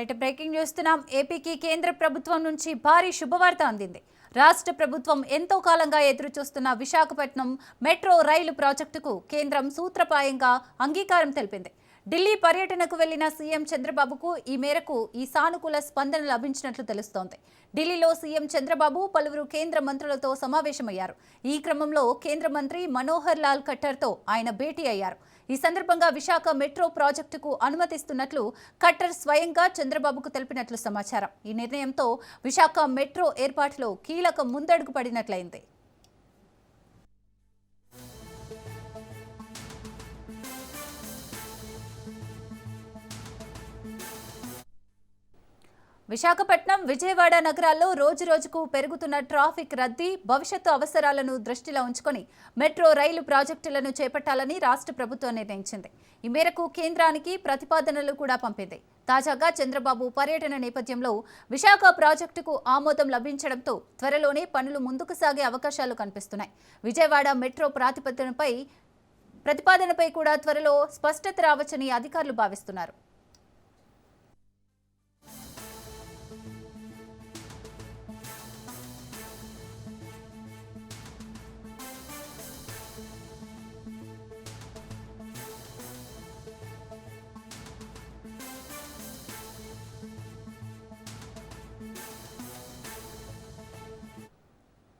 Right breaking చూస్తున్నాం. ఏపీకి కేంద్ర ప్రభుత్వం నుంచి భారీ శుభవార్త అందింది. రాష్ట్ర ప్రభుత్వం ఎంతో కాలంగా ఎదురు చూస్తున్న విశాఖపట్నం మెట్రో రైలు ప్రాజెక్టుకు కేంద్రం సూత్రప్రాయంగా అంగీకారం తెలిపింది. ఢిల్లీ పర్యటనకు వెళ్లిన సీఎం చంద్రబాబుకు ఈ మేరకు సానుకూల స్పందన లభించినట్లు తెలుస్తోంది. ఢిల్లీలో సీఎం చంద్రబాబు పలువురు కేంద్ర మంత్రులతో సమావేశమయ్యారు. ఈ క్రమంలో కేంద్ర మంత్రి మనోహర్ లాల్ ఖట్టర్తో ఆయన భేటీ అయ్యారు. ఈ సందర్భంగా విశాఖ మెట్రో ప్రాజెక్టుకు అనుమతిస్తున్నట్లు ఖట్టర్ స్వయంగా చంద్రబాబుకు తెలిపినట్లు సమాచారం. ఈ నిర్ణయంతో విశాఖ మెట్రో ఏర్పాటులో కీలక ముందడుగు పడినట్లయింది. విశాఖపట్నం, విజయవాడ నగరాల్లో రోజురోజుకు పెరుగుతున్న ట్రాఫిక్ రద్దీ, భవిష్యత్తు అవసరాలను దృష్టిలో ఉంచుకొని మెట్రో రైలు ప్రాజెక్టులను చేపట్టాలని రాష్ట్ర ప్రభుత్వం నిర్ణయించింది. ఈ మేరకు కేంద్రానికి ప్రతిపాదనలు కూడా పంపింది. తాజాగా చంద్రబాబు పర్యటన నేపథ్యంలో విశాఖ ప్రాజెక్టుకు ఆమోదం లభించడంతో త్వరలోనే పనులు ముందుకు సాగే అవకాశాలు కనిపిస్తున్నాయి. విజయవాడ మెట్రో ప్రతిపాదనపై కూడా త్వరలో స్పష్టత రావచ్చని అధికారులు భావిస్తున్నారు.